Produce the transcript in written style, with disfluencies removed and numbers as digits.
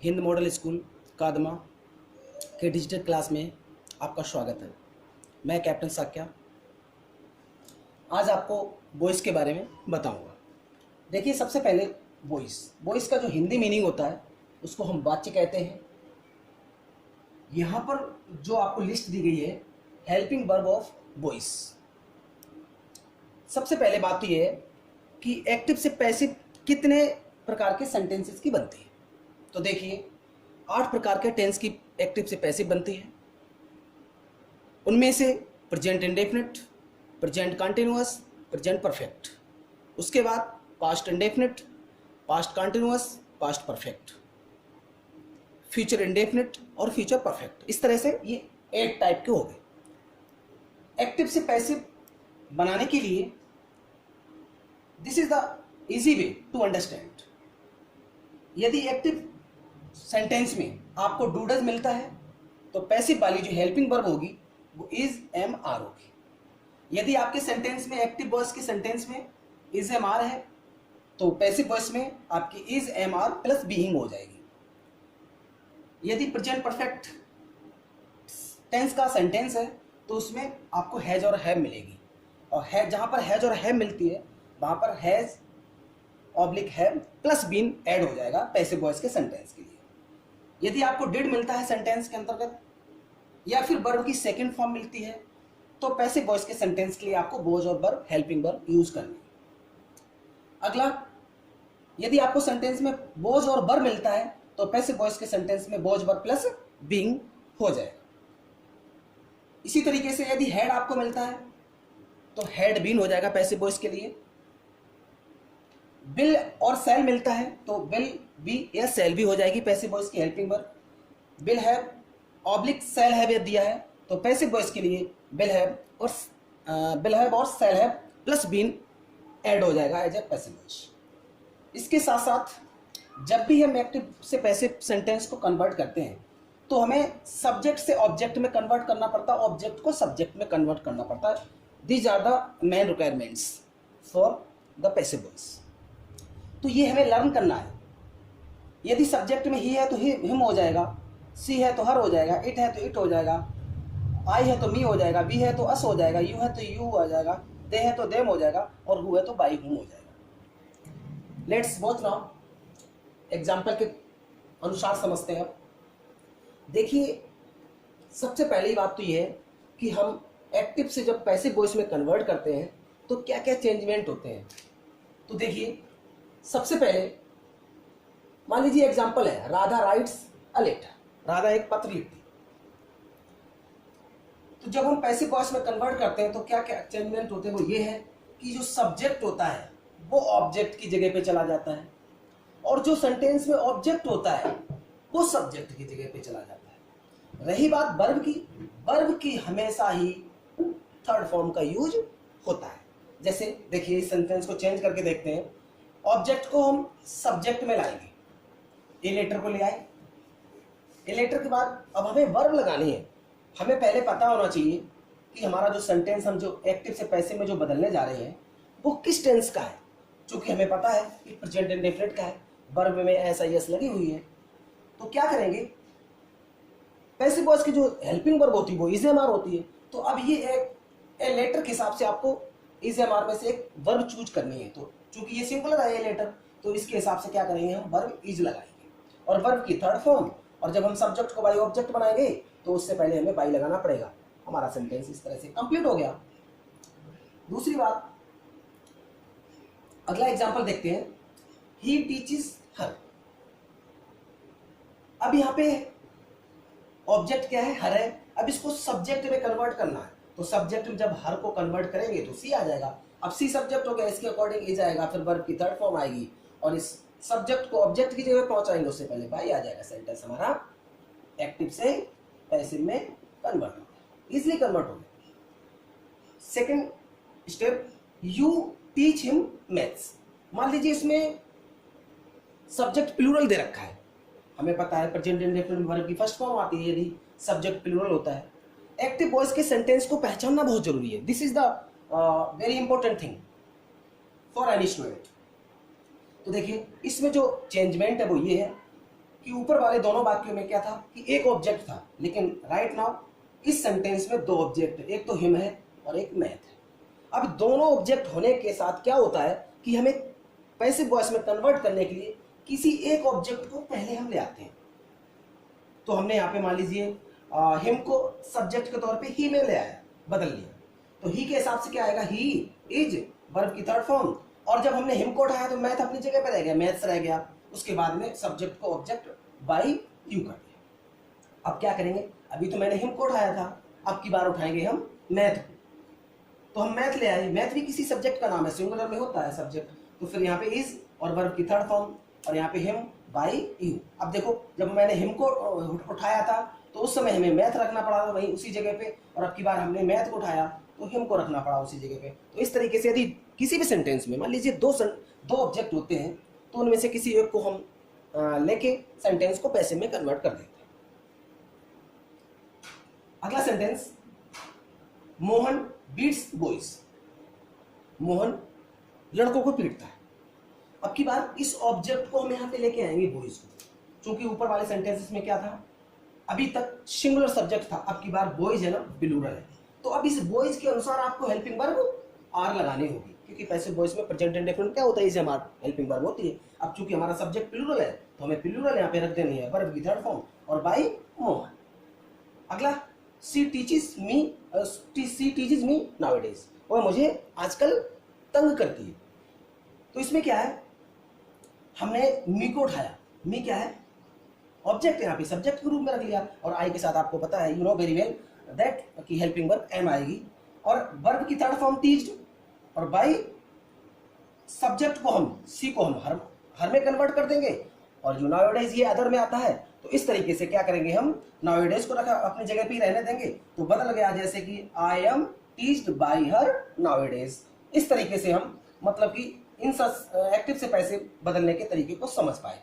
Hind model school Kadma के digital class में आपका स्वागत है। मैं कैप्टन साक्या आज आपको वॉइस के बारे में बताऊंगा। देखिए, सबसे पहले वॉइस का जो हिंदी मीनिंग होता है उसको हम वाच्य कहते हैं। यहाँ पर जो आपको लिस्ट दी गई है हेल्पिंग वर्ब ऑफ वॉइस। सबसे पहले बात तो ये है कि एक्टिव से पैसिव कितने प्रकार के सेंटेंसेस की बनती है। तो देखिए, 8 प्रकार के टेंस की एक्टिव से पैसिव बनती है। उनमें से present indefinite, present continuous, present perfect, उसके बाद past indefinite, past continuous, past perfect, future indefinite और फ्यूचर परफेक्ट। इस तरह से ये 8 टाइप के हो गए। एक्टिव से पैसिव बनाने के लिए this is the easy way to understand. यदि एक्टिव सेंटेंस में आपको डूडज मिलता है तो पैसिव वाली जो हेल्पिंग वर्ब होगी वो इज एम आर होगी। यदि आपके सेंटेंस में एक्टिव वॉइस के सेंटेंस में इज एम आर है तो पैसिव वॉइस में आपकी is am are plus being हो जाएगी। यदि प्रेजेंट परफेक्ट टेंस का सेंटेंस है तो उसमें आपको हैज और हैव मिलेगी, और है जहां पर हैज और हैव मिलती है वहां पर has oblique have plus been add हो जाएगा पैसिव वॉइस के सेंटेंस के लिए। यदि आपको डिड मिलता है सेंटेंस के अंतर्गत या फिर वर्ब की सेकंड फॉर्म मिलती है तो पैसिव वॉइस के सेंटेंस के लिए आपको वॉज और वर्ब हेल्पिंग वर्ब यूज करनी है। अगला, यदि आपको सेंटेंस में वॉज और वर्ब मिलता है तो पैसिव वॉइस के सेंटेंस में वॉज वर्ब प्लस बीइंग हो जाएगा। इसी तरीके से यदि हैड आपको मिलता है तो हैड बीन हो जाएगा पैसिव वॉइस के लिए। विल और सेल मिलता है तो विल बी या सेल भी हो जाएगी पैसिव वॉइस की helping verb. Will have oblique shall have दिया है तो पैसिव वॉइस के लिए विल हैव और shall have plus been add हो जाएगा एज ए पैसिव वॉइस। इसके साथ साथ जब भी हम एक्टिव से पैसिव सेंटेंस को कन्वर्ट करते हैं तो हमें सब्जेक्ट से ऑब्जेक्ट में कन्वर्ट करना पड़ता है, ऑब्जेक्ट को सब्जेक्ट में कन्वर्ट करना पड़ता है। These are the main requirements for the passive voice. तो ये हमें लर्न करना है। यदि सब्जेक्ट में ही है तो हिम हो जाएगा, सी है तो हर हो जाएगा, इट है तो इट हो जाएगा, आई है तो मी हो जाएगा, वी है तो अस हो जाएगा, यू है तो यू हो जाएगा, दे है तो देम हो जाएगा और हु है तो बाई हुम हो जाएगा। लेट्स वॉच नाउ, एग्जाम्पल के अनुसार समझते हैं। देखिए, सबसे पहली बात तो ये है कि हम एक्टिव से जब पैसिव वॉइस में कन्वर्ट करते हैं तो क्या क्या चेंजमेंट होते हैं। तो देखिए, सबसे पहले मान लीजिए एग्जाम्पल है, Radha writes a letter. Radha एक पत्र लिखती। तो जब हम पैसिव वॉइस में कन्वर्ट करते हैं तो क्या क्या चेंजमेंट होते हैं, वो ये है कि जो सब्जेक्ट होता है वो ऑब्जेक्ट की जगह पे चला जाता है और जो सेंटेंस में ऑब्जेक्ट होता है वो सब्जेक्ट की जगह पे चला जाता है। रही बात वर्ब की हमेशा ही थर्ड फॉर्म का यूज होता है। जैसे देखिए, इस सेंटेंस को चेंज करके देखते हैं। ऑब्जेक्ट को हम सब्जेक्ट में लाएंगे, ए लेटर को ले आए। ए लेटर के बाद अब हमें वर्ब लगानी है। हमें पहले पता होना चाहिए कि हमारा जो सेंटेंस हम जो एक्टिव से पैसिव में जो बदलने जा रहे हैं वो किस टेंस का है। चूंकि हमें पता है कि प्रेजेंट इंडेफिनिट का है, वर्ब में एस आई एस लगी हुई है, तो क्या करेंगे, पैसिव वॉइस की जो हेल्पिंग वर्ब होती है वो इज एम आर होती है। तो अब ये एक ए लेटर के हिसाब से आपको इज एम आर में से एक वर्ब चूज करनी है। तो चूंकि ये सिंगुलर है ए लेटर तो इसके हिसाब से क्या करेंगे, हम वर्ब इज लगाएंगे और वर्ब की थर्ड फॉर्म। और जब हम सब्जेक्ट को बाई ऑब्जेक्ट बनाएंगे तो उससे पहले हमें बाई लगाना पड़ेगा। हमारा सेंटेंस इस तरह से कंप्लीट हो गया। दूसरी बात, अगला एग्जांपल देखते हैं, ही टीचेस हर। अब यहाँ पे ऑब्जेक्ट क्या है, हर है। अब इसको सब्जेक्ट में कन्वर्ट करना है तो सब्जेक्ट में जब हर को कन्वर्ट करेंगे तो सी आ जाएगा। अब सी सब्जेक्ट हो गया, इसके अकॉर्डिंग इज आएगा, फिर वर्ब की थर्ड फॉर्म आएगी और इस सब्जेक्ट को ऑब्जेक्ट की जगह पहुंचाएंगे उससे पहले बाई आ जाएगा। सेंटेंस हमारा एक्टिव से पैसिव में कन्वर्ट हो गया, इजिली कन्वर्ट हो गया। Second step, you teach him maths. मान लीजिए इसमें सब्जेक्ट प्लूरल दे रखा है। हमें पता है प्रेजेंट इंडेफिनिट वर्ब की फर्स्ट फॉर्म आती है यदि सब्जेक्ट प्लूरल होता है। एक्टिव वॉइस के सेंटेंस को पहचानना बहुत जरूरी है। This is the very important thing for any student. तो देखिए, इसमें जो चेंजमेंट है वो ये है कि ऊपर वाले दोनों वाक्यों में क्या था कि एक ऑब्जेक्ट था, लेकिन राइट नाउ इस सेंटेंस में दो ऑब्जेक्ट है, एक तो हिम है और एक मैथ है। अब दोनों ऑब्जेक्ट होने के साथ क्या होता है कि हमें पैसिव वॉइस में कन्वर्ट करने के लिए किसी एक ऑब्जेक्ट को पहले हम ले आते हैं। तो हमने यहाँ पे मान लीजिए हिम को सब्जेक्ट के तौर पे ही में ले आया, बदल लिया, तो ही के हिसाब से क्या आएगा, ही इज वर्ब की थर्ड फॉर्म। और जब हमने हिम को उठाया तो मैथ अपनी जगह पे रह गया, मैथ्स रह गया। उसके बाद में सब्जेक्ट को ऑब्जेक्ट बाय यू कर दिया। अब क्या करेंगे, अभी तो मैंने हिम को उठाया था, अब की बार उठाएंगे हम मैथ को। तो हम मैथ ले आए, मैथ भी किसी सब्जेक्ट का नाम है, सिंगुलर में होता है सब्जेक्ट, तो फिर यहाँ पे इज और वर्ब की थर्ड फॉर्म और यहाँ पे हिम बाय यू। अब देखो जब मैंने हिम को उठाया था तो उस समय हमें मैथ रखना पड़ा था वहीं उसी जगह पे, और अब की बार हमने मैथ को उठाया तो हिम को रखना पड़ा उसी जगह पे। तो इस तरीके से यदि किसी भी सेंटेंस में मान लीजिए दो ऑब्जेक्ट होते हैं तो उनमें से किसी एक को हम लेके सेंटेंस को पैसिव में कन्वर्ट कर देते हैं। अगला sentence, Mohan beats boys. Mohan लड़कों को पीटता है। अब की बार इस ऑब्जेक्ट को हम यहाँ पे लेके आएंगे बॉयज को, क्योंकि ऊपर वाले सेंटेंसेस में क्या था, अभी तक सिंगुलर सब्जेक्ट था, अब की बार बॉयज है ना, प्लूरल है। तो अब इस बॉयज के अनुसार आपको हेल्पिंग वर्ब आर लगानी होगी, क्योंकि पैसिव वॉइस में प्रेजेंट इंडेफिनिट क्या होता है, इज हमारा हेल्पिंग वर्ब होती है। अब चूंकि हमारा सब्जेक्ट प्लूरल है तो हमें प्लूरल यहाँ पे रख देनी है, वर्ब की थर्ड फॉर्म और बाय मोहन। अगला, सी टीचेस मी नाउअडेज, वह मुझे आजकल तंग करती है। तो इसमें क्या है, हमने मी को उठाया, मी क्या है, ऑब्जेक्ट, यहाँ पे सब्जेक्ट के रूप में रख लिया, और आई के साथ आपको पता है, you know very well that की हेल्पिंग वर्ब एम आएगी, और वर्ब की थर्ड फॉर्म टीच्ड, और बाय सब्जेक्ट को हम सी को हम हर में कन्वर्ट कर देंगे, और जो नाउअडेज ये अदर में आता है, तो इस तरीके से क्या करेंगे, हम नाउअडेज को रखा अपनी जगह पे ही रहने देंगे, तो बदल गया, जैसे कि I am teached by her nowadays. इस तरीके से हम मतलब कि इन एक्टिव से पैसिव बदलने के तरीके को समझ पाए।